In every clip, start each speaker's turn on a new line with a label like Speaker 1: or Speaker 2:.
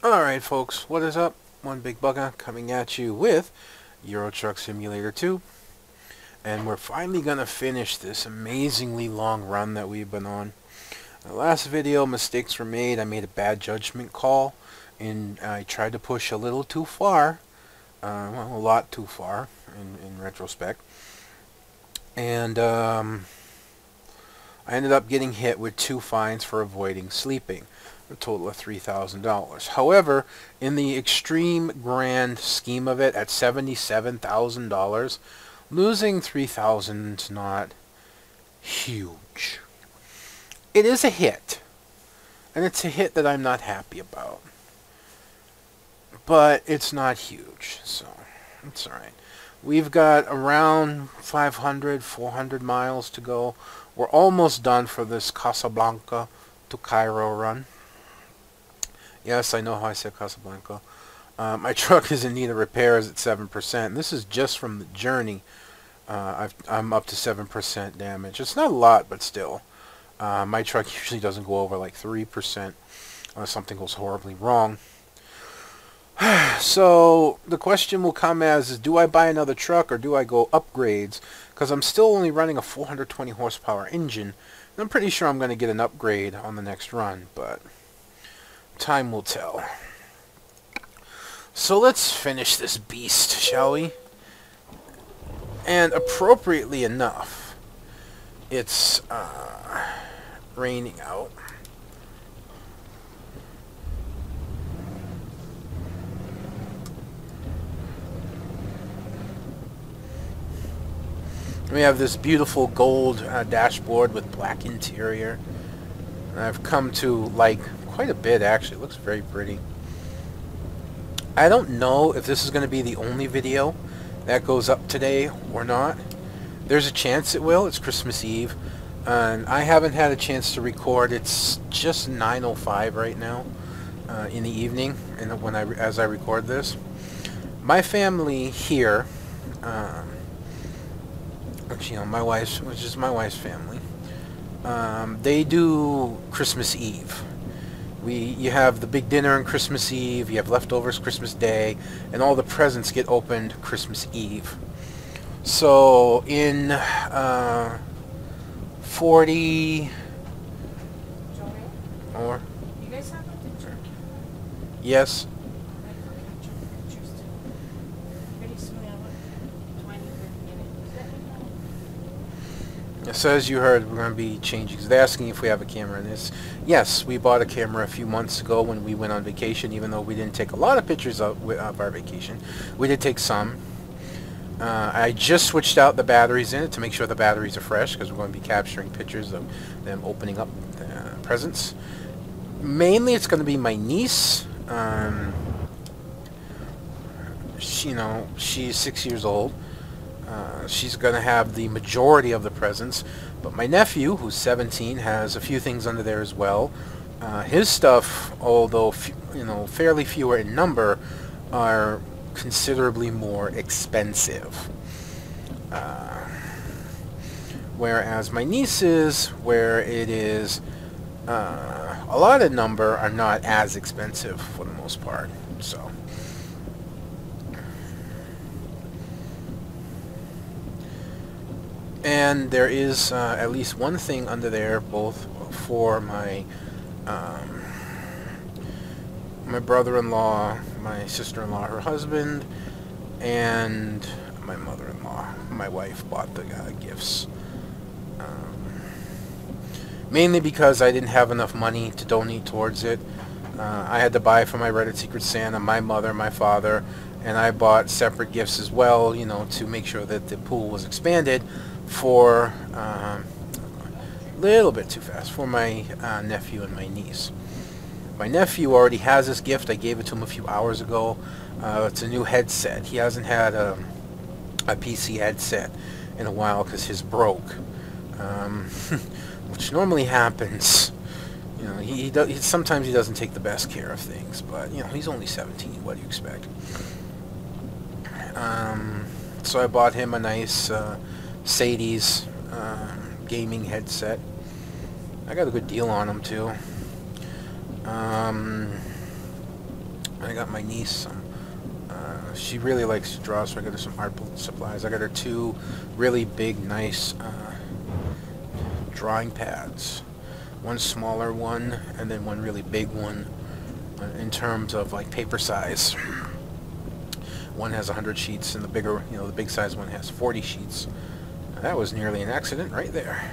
Speaker 1: Alright folks, what is up? One Big Bugger coming at you with Euro Truck Simulator 2. And we're finally going to finish this amazingly long run that we've been on. The last video, mistakes were made. I made a bad judgment call. And I tried to push a little too far. Well, a lot too far in retrospect. And I ended up getting hit with 2 fines for avoiding sleeping. A total of $3,000. However, in the extreme grand scheme of it, at $77,000, losing $3,000 is not huge. It is a hit, and it's a hit that I'm not happy about. But it's not huge, so it's alright. We've got around 500, 400 miles to go. We're almost done for this Casablanca to Cairo run. Yes, I know how I said Casablanca. My truck is in need of repairs at 7%. This is just from the journey. I'm up to 7% damage. It's not a lot, but still. My truck usually doesn't go over like 3% unless something goes horribly wrong. So the question will come as, do I buy another truck or do I go upgrades? Because I'm still only running a 420 horsepower engine. And I'm pretty sure I'm going to get an upgrade on the next run, but time will tell. So let's finish this beast, shall we? And appropriately enough, it's raining out. We have this beautiful gold dashboard with black interior. I've come to like quite a bit, actually. It looks very pretty. I don't know if this is going to be the only video that goes up today or not. There's a chance it will. It's Christmas Eve, and I haven't had a chance to record. It's just 9:05 right now in the evening, and as I record this, my family here, which is my wife's family, they do Christmas Eve. You have the big dinner on Christmas Eve, you have leftovers Christmas Day, and all the presents get opened Christmas Eve. So in 40 or
Speaker 2: You guys have a picture?
Speaker 1: yes.
Speaker 2: Pretty soon I want 20 minutes.
Speaker 1: So as you heard, we're going to be changing. They're asking if we have a camera in this. Yes, we bought a camera a few months ago when we went on vacation, even though we didn't take a lot of pictures of our vacation. We did take some. I just switched out the batteries in it to make sure the batteries are fresh, because we're going to be capturing pictures of them opening up presents. Mainly it's going to be my niece. She's 6 years old. She's going to have the majority of the presents, but my nephew, who's 17, has a few things under there as well. His stuff, although fairly fewer in number, are considerably more expensive. Whereas my niece's, where it is a lot of number, are not as expensive for the most part. So. And there is at least one thing under there, both for my my brother-in-law, my sister-in-law, her husband, and my mother-in-law. My wife bought the gifts. Mainly because I didn't have enough money to donate towards it. I had to buy for my Reddit Secret Santa, my mother, my father, and I bought separate gifts as well, to make sure that the pool was expanded for a little bit too fast for my nephew and my niece. My nephew already has this gift. I gave it to him a few hours ago. It's a new headset. He hasn't had a PC headset in a while because his broke, which normally happens. Sometimes he doesn't take the best care of things, but he's only 17. What do you expect? So I bought him a nice Mercedes gaming headset. I got a good deal on them too. I got my niece some. She really likes to draw, so I got her some art supplies. I got her 2 really big, nice drawing pads. One smaller one, and then one really big one in terms of like paper size. One has 100 sheets, and the bigger, the big size one has 40 sheets. That was nearly an accident right there.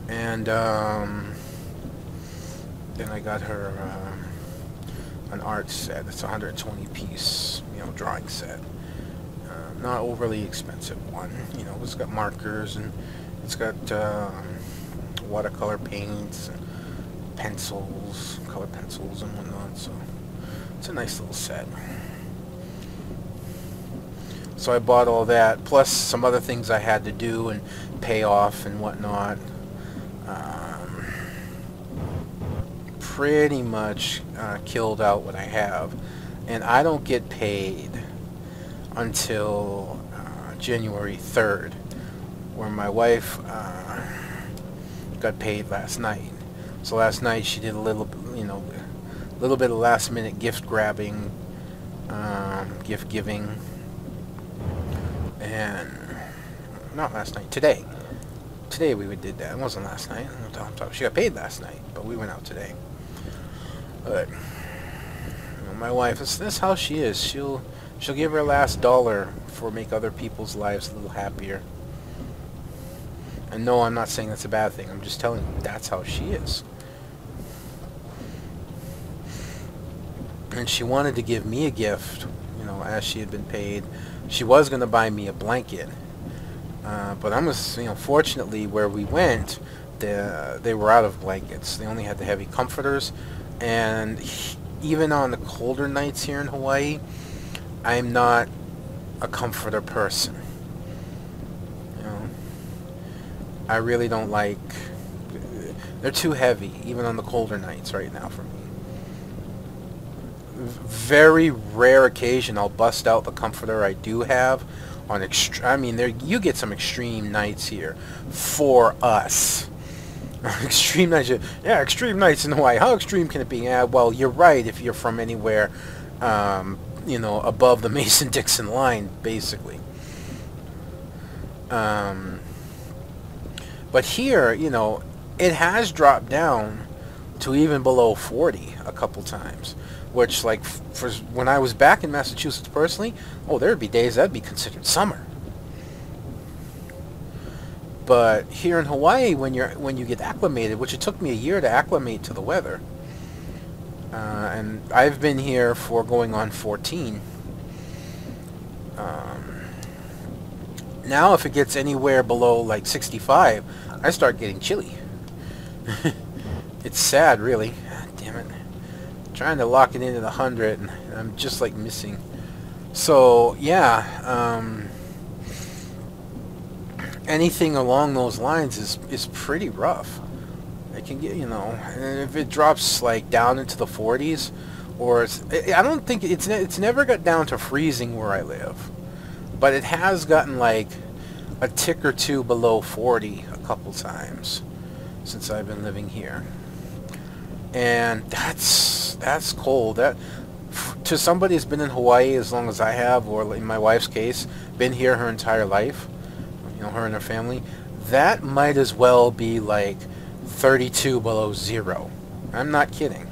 Speaker 1: And then I got her an art set. It's a 120 piece, drawing set. Not overly expensive one. It's got markers, and it's got watercolor paints and pencils, color pencils and whatnot. So it's a nice little set. So I bought all that, plus some other things I had to do and pay off and whatnot. Pretty much killed out what I have, and I don't get paid until January 3rd, where my wife got paid last night. So last night she did a little bit of last minute gift grabbing, gift giving, and not last night, today we did that. It wasn't last night. She got paid last night, but we went out today. But my wife, that's how she is. She'll give her last dollar for make other people's lives a little happier. And no, I'm not saying that's a bad thing. I'm just telling you that's how she is. And she wanted to give me a gift, as she had been paid. She was going to buy me a blanket. But fortunately, where we went, they were out of blankets. They only had the heavy comforters. And even on the colder nights here in Hawaii, I'm not a comforter person. I really don't like... They're too heavy, even on the colder nights right now for me. Very rare occasion I'll bust out the comforter I do have on you get some extreme nights here for us. Extreme nights, yeah, extreme nights in Hawaii. How extreme can it be? Yeah, well, you're right if you're from anywhere, above the Mason-Dixon line, basically. But here, it has dropped down to even below 40 a couple times, which, like, for when I was back in Massachusetts personally, there'd be days that'd be considered summer. But here in Hawaii, when you get acclimated, which it took me a year to acclimate to the weather, and I've been here for going on 14. Now if it gets anywhere below like 65, I start getting chilly. It's sad, really. God damn it. I'm trying to lock it into the 100, and I'm just like missing. So yeah, anything along those lines is pretty rough. It can get, and if it drops like down into the 40s, or I don't think it's never got down to freezing where I live, but it has gotten like a tick or two below 40 a couple times since I've been living here, and that's cold. That to somebody who's been in Hawaii as long as I have, or in my wife's case, been here her entire life, her and her family, that might as well be like 32 below zero. I'm not kidding.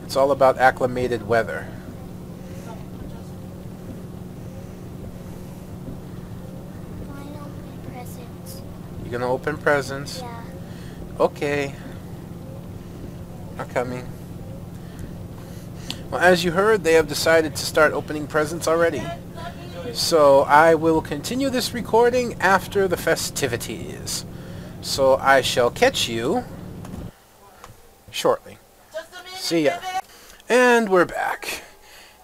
Speaker 1: It's all about acclimated weather. You gonna open presents?
Speaker 3: Yeah.
Speaker 1: Okay. I'm coming. Well, as you heard, they have decided to start opening presents already. So I will continue this recording after the festivities. So I shall catch you shortly. See ya. And we're back.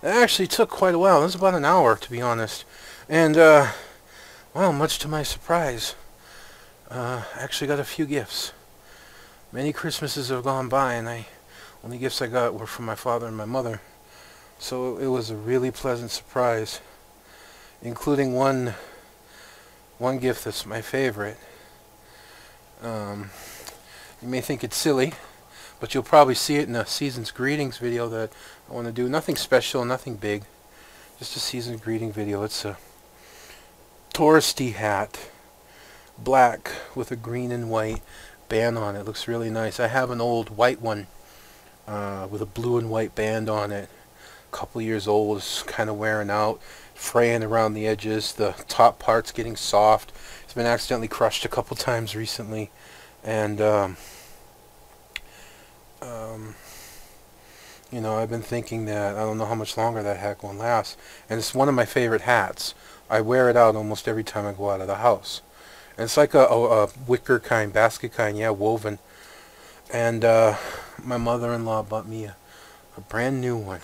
Speaker 1: It actually took quite a while. It was about an hour, to be honest. And, well, much to my surprise, I actually got a few gifts. Many Christmases have gone by, and only gifts I got were from my father and my mother. So it was a really pleasant surprise, including one gift that's my favorite. You may think it's silly, but you'll probably see it in a season's greetings video that I want to do. Nothing special, nothing big, just a season's greeting video. It's a touristy hat, black with a green and white band on it. Looks really nice. I have an old white one with a blue and white band on it. A couple years old. It's kind of wearing out, fraying around the edges. The top part's getting soft. It's been accidentally crushed a couple times recently, and you know, I've been thinking that I don't know how much longer that hat gonna last, and it's one of my favorite hats. I wear it out almost every time I go out of the house. And it's like a wicker kind, basket kind, yeah, woven. And my mother-in-law bought me a brand new one.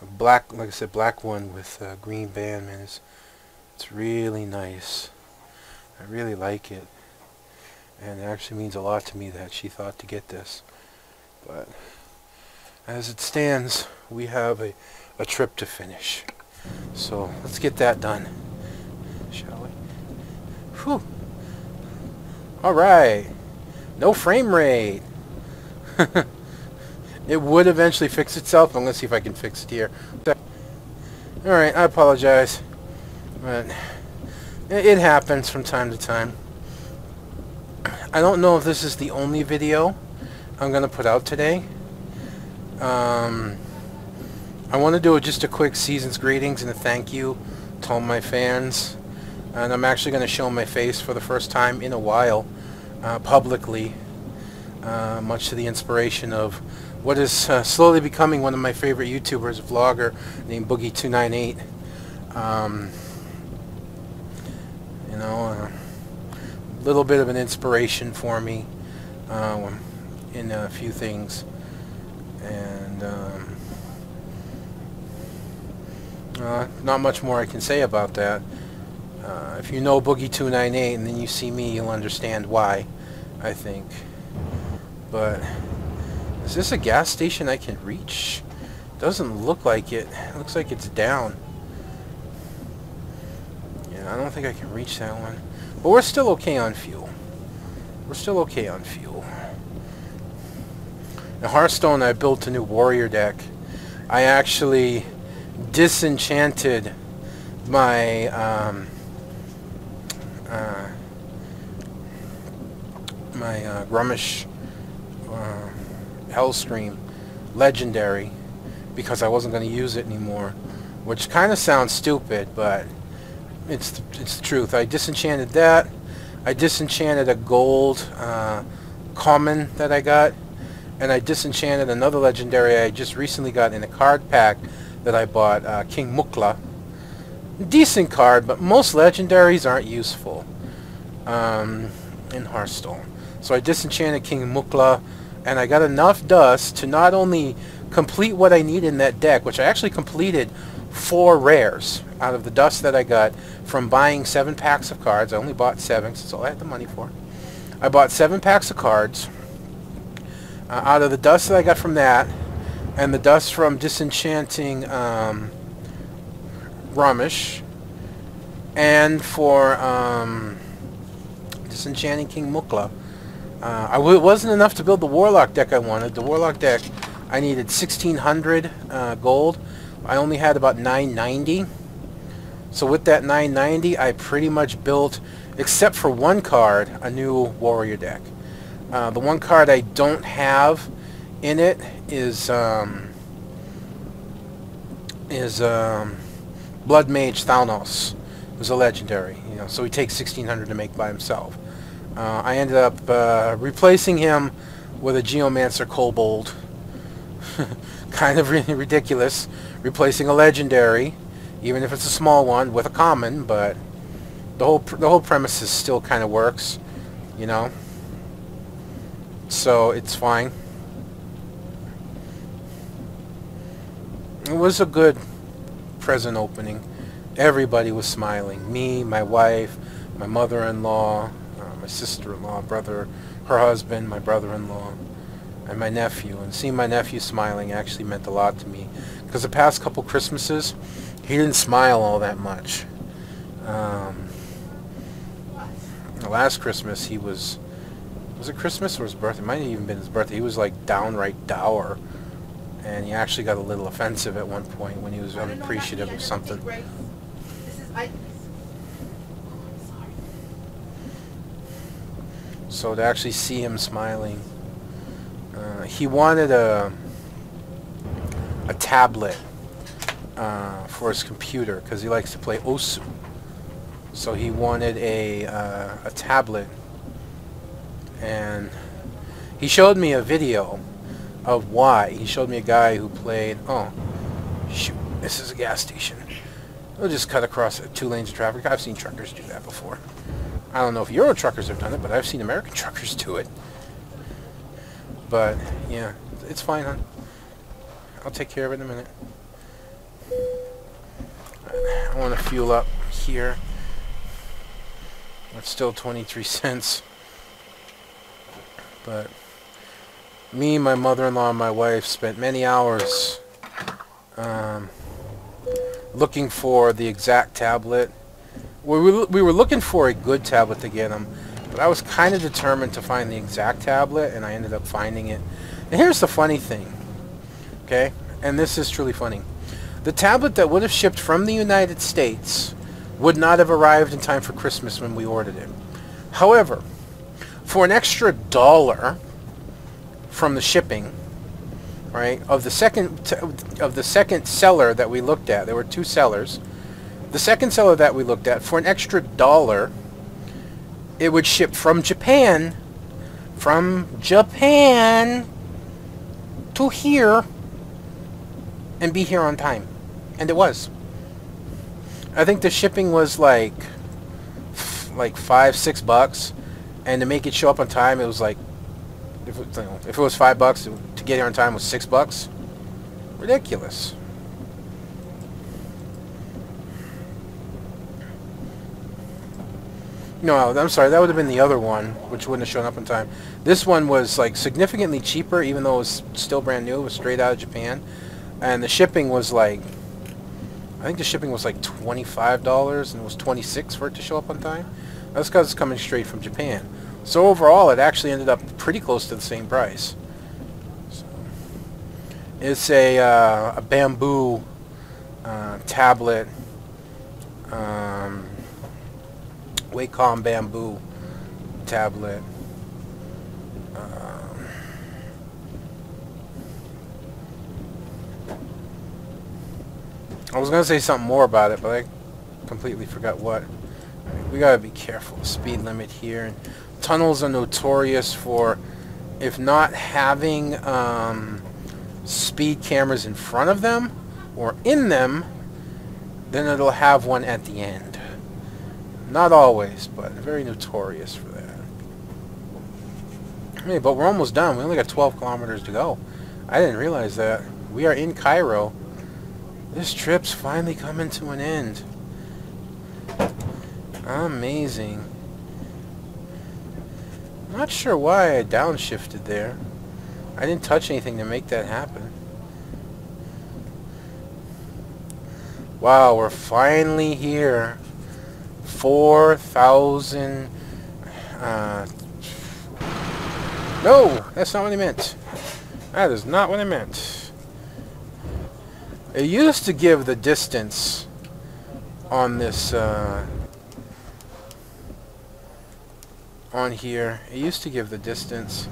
Speaker 1: A black, like I said, black one with a green band, man. It's really nice. I really like it. And it actually means a lot to me that she thought to get this. But as it stands, we have a trip to finish. So let's get that done, shall we? Whew. Alright. No frame rate. It would eventually fix itself. I'm going to see if I can fix it here. Alright, I apologize. But it happens from time to time. I don't know if this is the only video I'm going to put out today. I want to do just a quick season's greetings and a thank you to all my fans. And I'm actually going to show my face for the first time in a while, publicly, much to the inspiration of what is slowly becoming one of my favorite YouTubers, a vlogger named Boogie298. You know, a little bit of an inspiration for me in a few things. And not much more I can say about that. If you know Boogie298 and then you see me, you'll understand why, I think. But is this a gas station I can reach? Doesn't look like it. It looks like it's down. Yeah, I don't think I can reach that one. But we're still okay on fuel. We're still okay on fuel. In Hearthstone, I built a new warrior deck. I actually disenchanted my Grummish Hellscream Legendary because I wasn't going to use it anymore, which kind of sounds stupid, but it's the truth. I disenchanted that. I disenchanted a gold common that I got, and I disenchanted another legendary I just recently got in a card pack that I bought, King Mukla. Decent card, but most legendaries aren't useful in Hearthstone. So I disenchanted King Mukla, and I got enough dust to not only complete what I need in that deck, which I actually completed 4 rares out of the dust that I got from buying 7 packs of cards. I only bought 7, because that's all I had the money for. I bought 7 packs of cards. Out of the dust that I got from that, and the dust from disenchanting Ramesh, and for disenchanting King Mukla, it wasn't enough to build the Warlock deck I wanted. The Warlock deck, I needed 1,600 gold. I only had about 990. So with that 990, I pretty much built, except for one card, a new warrior deck. The one card I don't have in it is Blood Mage Thanos. It was a legendary, you know, so he takes 1,600 to make by himself. I ended up replacing him with a Geomancer Kobold. Kind of really ridiculous, replacing a legendary, even if it's a small one, with a common. But the whole premise still kind of works, you know. So it's fine. It was a good present opening. Everybody was smiling. Me, my wife, my mother-in-law, my sister-in-law, brother, her husband, my brother-in-law, and my nephew. And seeing my nephew smiling actually meant a lot to me, because the past couple Christmases, he didn't smile all that much. The last Christmas, he was Was it Christmas or his birthday? It might have even been his birthday. He was like downright dour. And he actually got a little offensive at one point when he was unappreciative of something.
Speaker 2: This is I.
Speaker 1: So to actually see him smiling, he wanted a tablet for his computer because he likes to play Osu. So he wanted a tablet, and he showed me a video of why. He showed me a guy who played. Oh, shoot! This is a gas station. We'll just cut across 2 lanes of traffic. I've seen truckers do that before. I don't know if Euro truckers have done it, but I've seen American truckers do it. But, yeah, it's fine, hon. I'll take care of it in a minute. I want to fuel up here. It's still 23 cents. But me, my mother-in-law, and my wife spent many hours looking for the exact tablet. We were looking for a good tablet to get him, but I was kind of determined to find the exact tablet, and I ended up finding it. And here's the funny thing, okay? And this is truly funny. The tablet that would have shipped from the United States would not have arrived in time for Christmas when we ordered it. However, for an extra $1 from the shipping, right, of the second seller that we looked at, there were 2 sellers. The second seller that we looked at, for an extra $1, it would ship from Japan to here and be here on time. And it was. I think the shipping was like $5-6, and to make it show up on time, it was like, if it was $5 to get here on time was $6. Ridiculous. No, I'm sorry, that would have been the other one, which wouldn't have shown up in time. This one was like significantly cheaper, even though it was still brand new. It was straight out of Japan. And the shipping was like, I think the shipping was like $25, and it was $26 for it to show up on time. That's because it's coming straight from Japan. So overall, it actually ended up pretty close to the same price. So, it's a bamboo tablet. Wacom bamboo tablet. I was going to say something more about it, but I completely forgot what. We got to be careful. Speed limit here. And tunnels are notorious for, if not having speed cameras in front of them or in them, then it'll have one at the end. Not always, but very notorious for that. Hey, but we're almost done. We only got 12 kilometers to go. I didn't realize that. We are in Cairo. This trip's finally coming to an end. Amazing. Not sure why I downshifted there. I didn't touch anything to make that happen. Wow, we're finally here. 4,000... No, that's not what I meant. That is not what I meant. It used to give the distance on this, on here. It used to give the distance,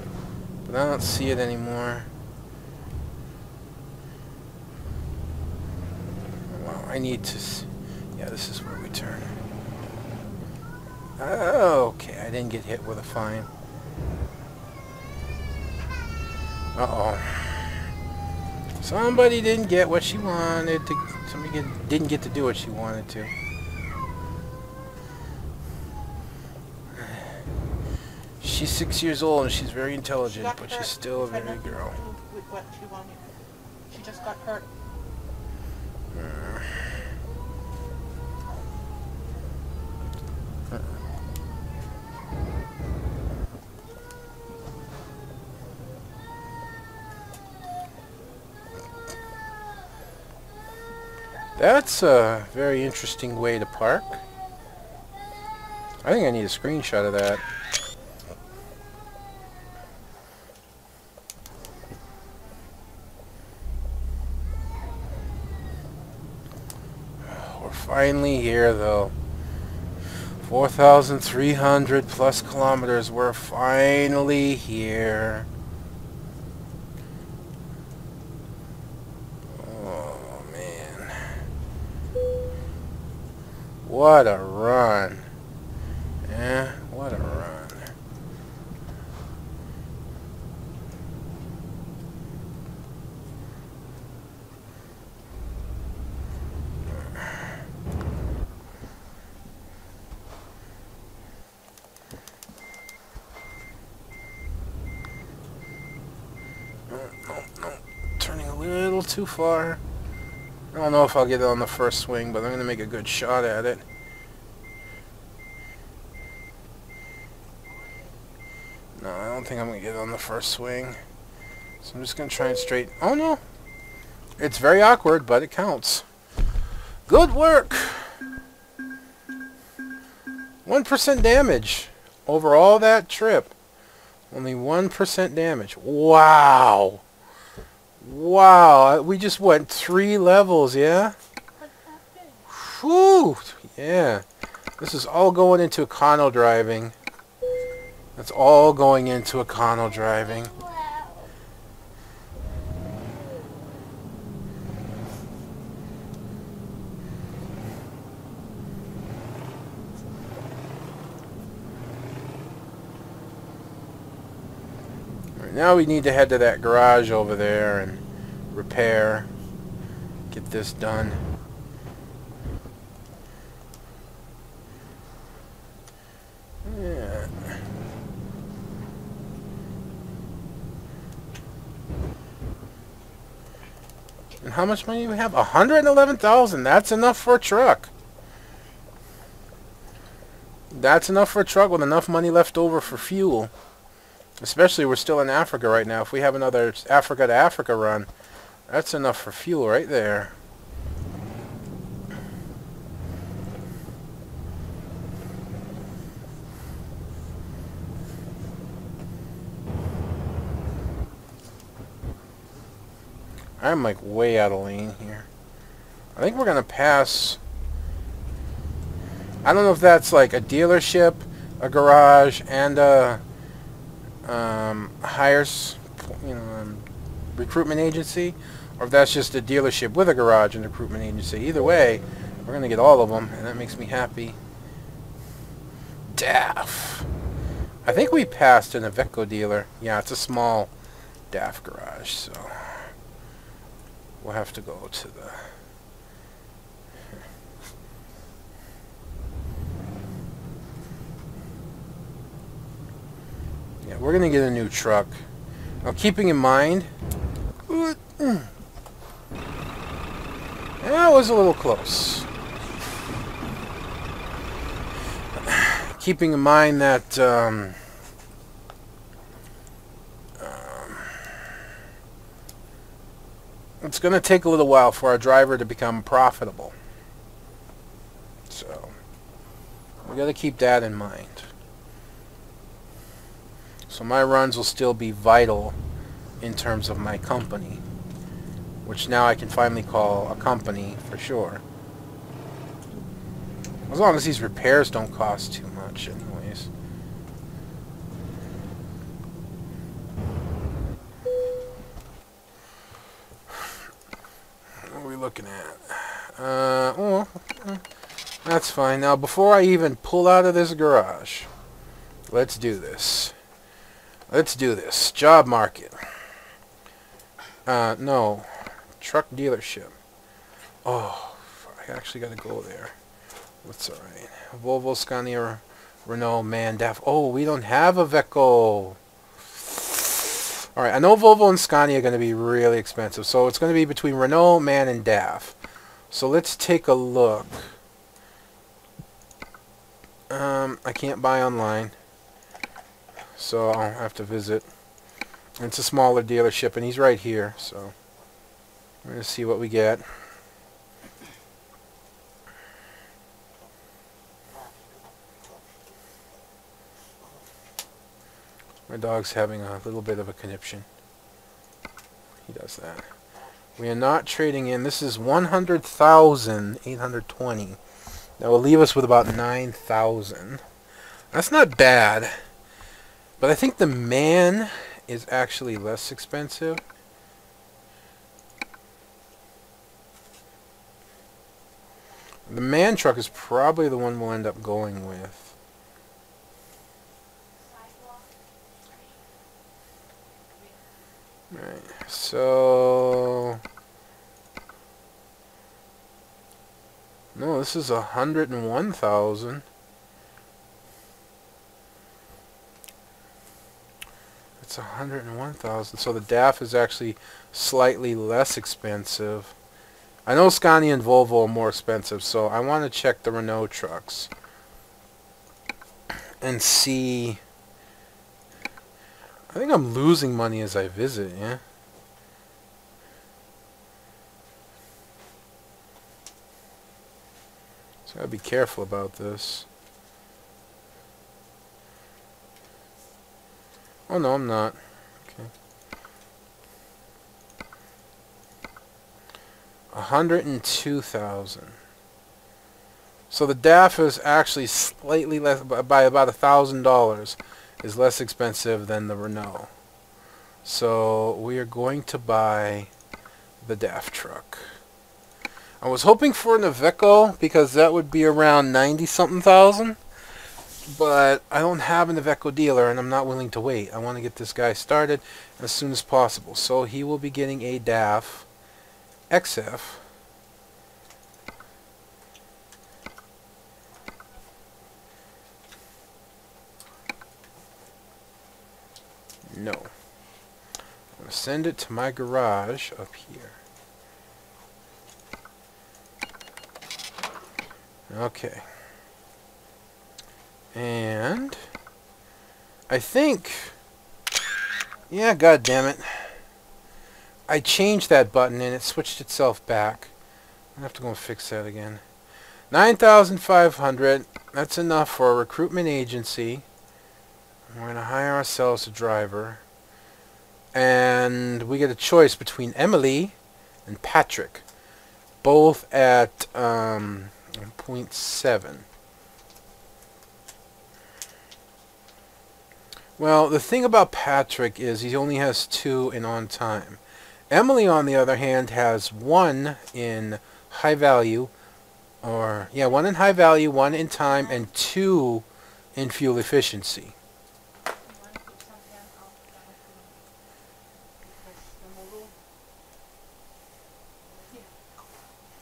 Speaker 1: but I don't see it anymore. Wow, I need to... Yeah, this is where we turn. Okay, I didn't get hit with a fine. Uh-oh. Somebody didn't get what she wanted to... Somebody didn't get to do what she wanted to. She's 6 years old and she's very intelligent, but she's still a very girl.
Speaker 2: With what she wanted. She just got hurt.
Speaker 1: That's a very interesting way to park. I think I need a screenshot of that. finally here, though. 4,300 plus kilometers. We're finally here. Oh, man. What a run. Yeah, what a run. No, turning a little too far. I don't know if I'll get it on the first swing, but I'm going to make a good shot at it. No, I don't think I'm going to get it on the first swing. So I'm just going to try and straight... Oh, no. It's very awkward, but it counts. Good work! 1% damage over all that trip. Only 1% damage. Wow! Wow, we just went 3 levels, yeah? Whew! Yeah. This is all going into econo driving. That's all going into econo driving. Now we need to head to that garage over there and repair, get this done. Yeah. And how much money do we have? 111,000. That's enough for a truck. That's enough for a truck with enough money left over for fuel. Especially we're still in Africa right now. If we have another Africa to Africa run, that's enough for fuel right there. I'm like way out of lane here. I think we're going to pass. I don't know if that's like a dealership, a garage, and a hires, recruitment agency, or if that's just a dealership with a garage and a recruitment agency. Either way, we're going to get all of them, and that makes me happy. DAF. I think we passed an Iveco dealer. Yeah, it's a small DAF garage, so we'll have to go to the... Yeah, we're going to get a new truck. Now, keeping in mind... Yeah, it was a little close. Keeping in mind that... it's going to take a little while for our driver to become profitable. So, we got to keep that in mind. So my runs will still be vital in terms of my company, which now I can finally call a company for sure. As long as these repairs don't cost too much anyways. What are we looking at? That's fine. Now before I even pull out of this garage, let's do this. Let's do this. Job market. No. Truck dealership. Oh, I actually got to go there. That's alright. Volvo, Scania, Renault, MAN, DAF. Oh, we don't have a Iveco. Alright, I know Volvo and Scania are going to be really expensive. So it's going to be between Renault, MAN, and DAF. So let's take a look. I can't buy online. So I'll have to visit. It's a smaller dealership, and he's right here, so we're going to see what we get. My dog's having a little bit of a conniption. He does that. We are not trading in. This is 100,820. That will leave us with about 9,000. That's not bad. But I think the man is actually less expensive. The man truck is probably the one we'll end up going with. Right, so no, this is 101,000. It's 101,000. So the DAF is actually slightly less expensive. I know Scania and Volvo are more expensive, so I want to check the Renault trucks and see. I think I'm losing money as I visit, yeah? So I gotta be careful about this. Oh no, I'm not. Okay. 102,000. So the DAF is actually slightly less, by about $1,000, is less expensive than the Renault. So we are going to buy the DAF truck. I was hoping for an Iveco because that would be around 90-something thousand. But I don't have an Iveco dealer and I'm not willing to wait. I want to get this guy started as soon as possible. So he will be getting a DAF XF. No. I'm going to send it to my garage up here. Okay. And I think, yeah, god damn it, I changed that button and it switched itself back. I have to go and fix that again. 9,500. That's enough for a recruitment agency. We're going to hire ourselves a driver. And we get a choice between Emily and Patrick. Both at 0.7. Well, the thing about Patrick is he only has 2 in on time. Emily, on the other hand, has 1 in high value, or, yeah, 1 in high value, 1 in time, and 2 in fuel efficiency.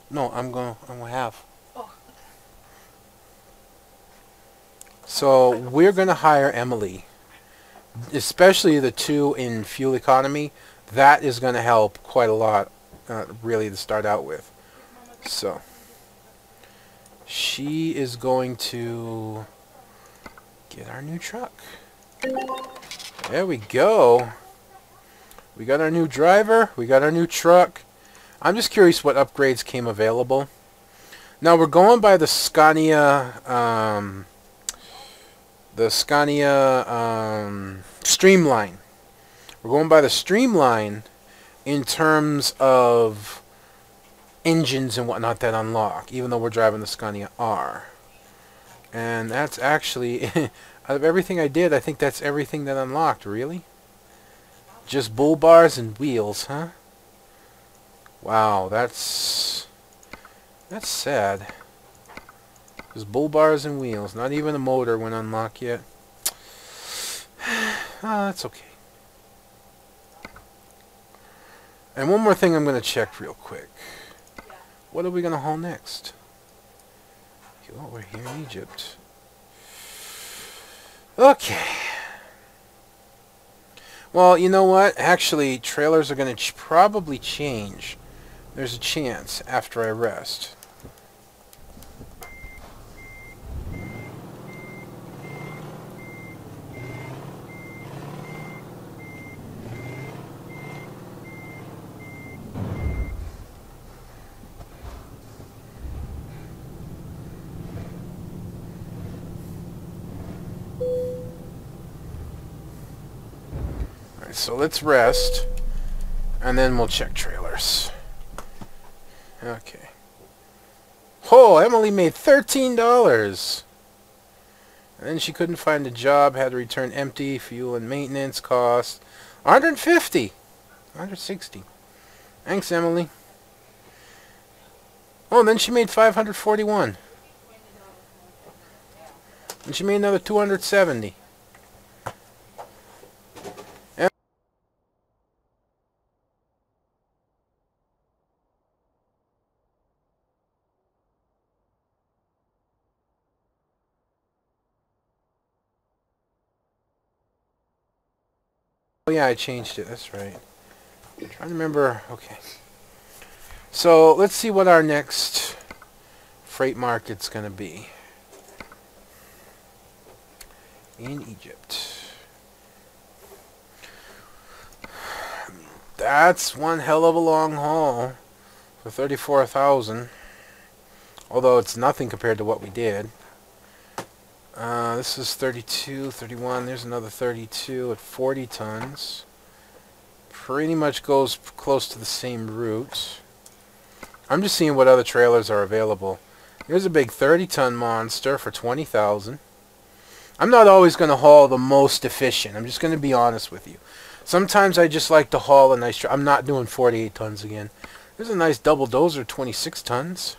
Speaker 1: No, I'm gonna have. So we're gonna hire Emily, especially the 2 in fuel economy. That is gonna help quite a lot, really, to start out with. So she is going to get our new truck. There we go. We got our new driver. We got our new truck. I'm just curious what upgrades came available. Now we're going by the Scania Streamline. We're going by the Streamline in terms of engines and whatnot that unlock, even though we're driving the Scania R. And that's actually, out of everything I did, I think that's everything that unlocked, really? Just bull bars and wheels, huh? Wow, that's sad. Just bull bars and wheels. Not even a motor went unlocked yet. That's okay. And one more thing I'm going to check real quick. What are we going to haul next? Oh, we're here in Egypt. Okay. Well, you know what? Actually, trailers are going to probably change. There's a chance after I rest. Alright, so let's rest, and then we'll check trailers. Okay. Oh, Emily made $13. And then she couldn't find a job, had to return empty, fuel and maintenance cost. 150. 160. Thanks, Emily. Oh, and then she made 541. And she made another 270. Oh yeah, I changed it. That's right. I'm trying to remember. Okay. So let's see what our next freight market's going to be. In Egypt. That's one hell of a long haul for 34,000. Although it's nothing compared to what we did. This is 32, 31. There's another 32 at 40 tons. Pretty much goes close to the same route. I'm just seeing what other trailers are available. Here's a big 30-ton monster for 20,000. I'm not always going to haul the most efficient. I'm just going to be honest with you. Sometimes I just like to haul a nice I'm not doing 48 tons again. There's a nice double dozer, 26 tons.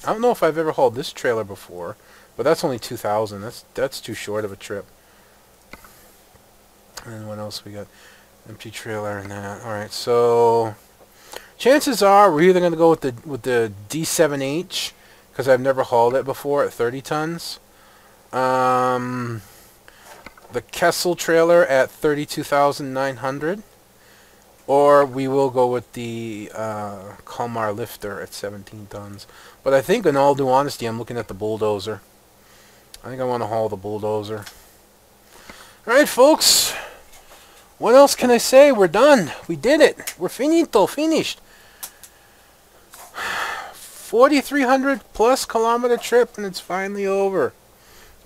Speaker 1: I don't know if I've ever hauled this trailer before, but that's only 2,000. That's too short of a trip. And what else we got? Empty trailer and that. All right, so chances are we're either going to go with the D7H because I've never hauled it before at 30 tons. The Kessel trailer at 32,900. Or we will go with the Kalmar lifter at 17 tons. But I think, in all due honesty, I'm looking at the bulldozer. I think I want to haul the bulldozer. Alright, folks. What else can I say? We're done. We did it. We're finito. Finished. 4,300 plus kilometer trip, and it's finally over.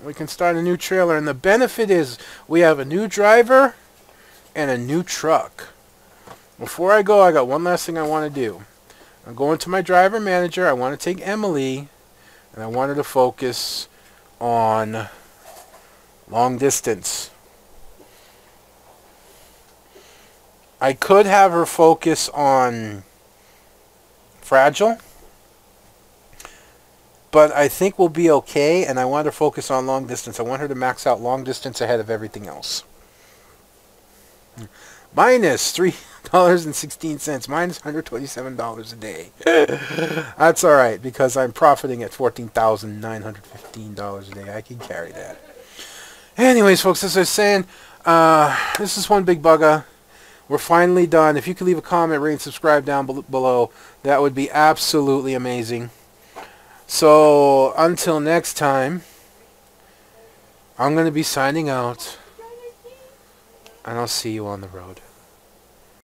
Speaker 1: We can start a new trailer. And the benefit is we have a new driver and a new truck. Before I go, I got one last thing I want to do. I'm going to my driver manager. I want to take Emily, and I want her to focus on long distance. I could have her focus on fragile, but I think we'll be okay, and I want her to focus on long distance. I want her to max out long distance ahead of everything else. Minus $3.16, minus $127 a day. That's all right, because I'm profiting at $14,915 a day. I can carry that. Anyways, folks, as I was saying, this is one big bugger. We're finally done. If you could leave a comment, rate, and subscribe down below, that would be absolutely amazing. So, until next time, I'm going to be signing out, and I'll see you on the road.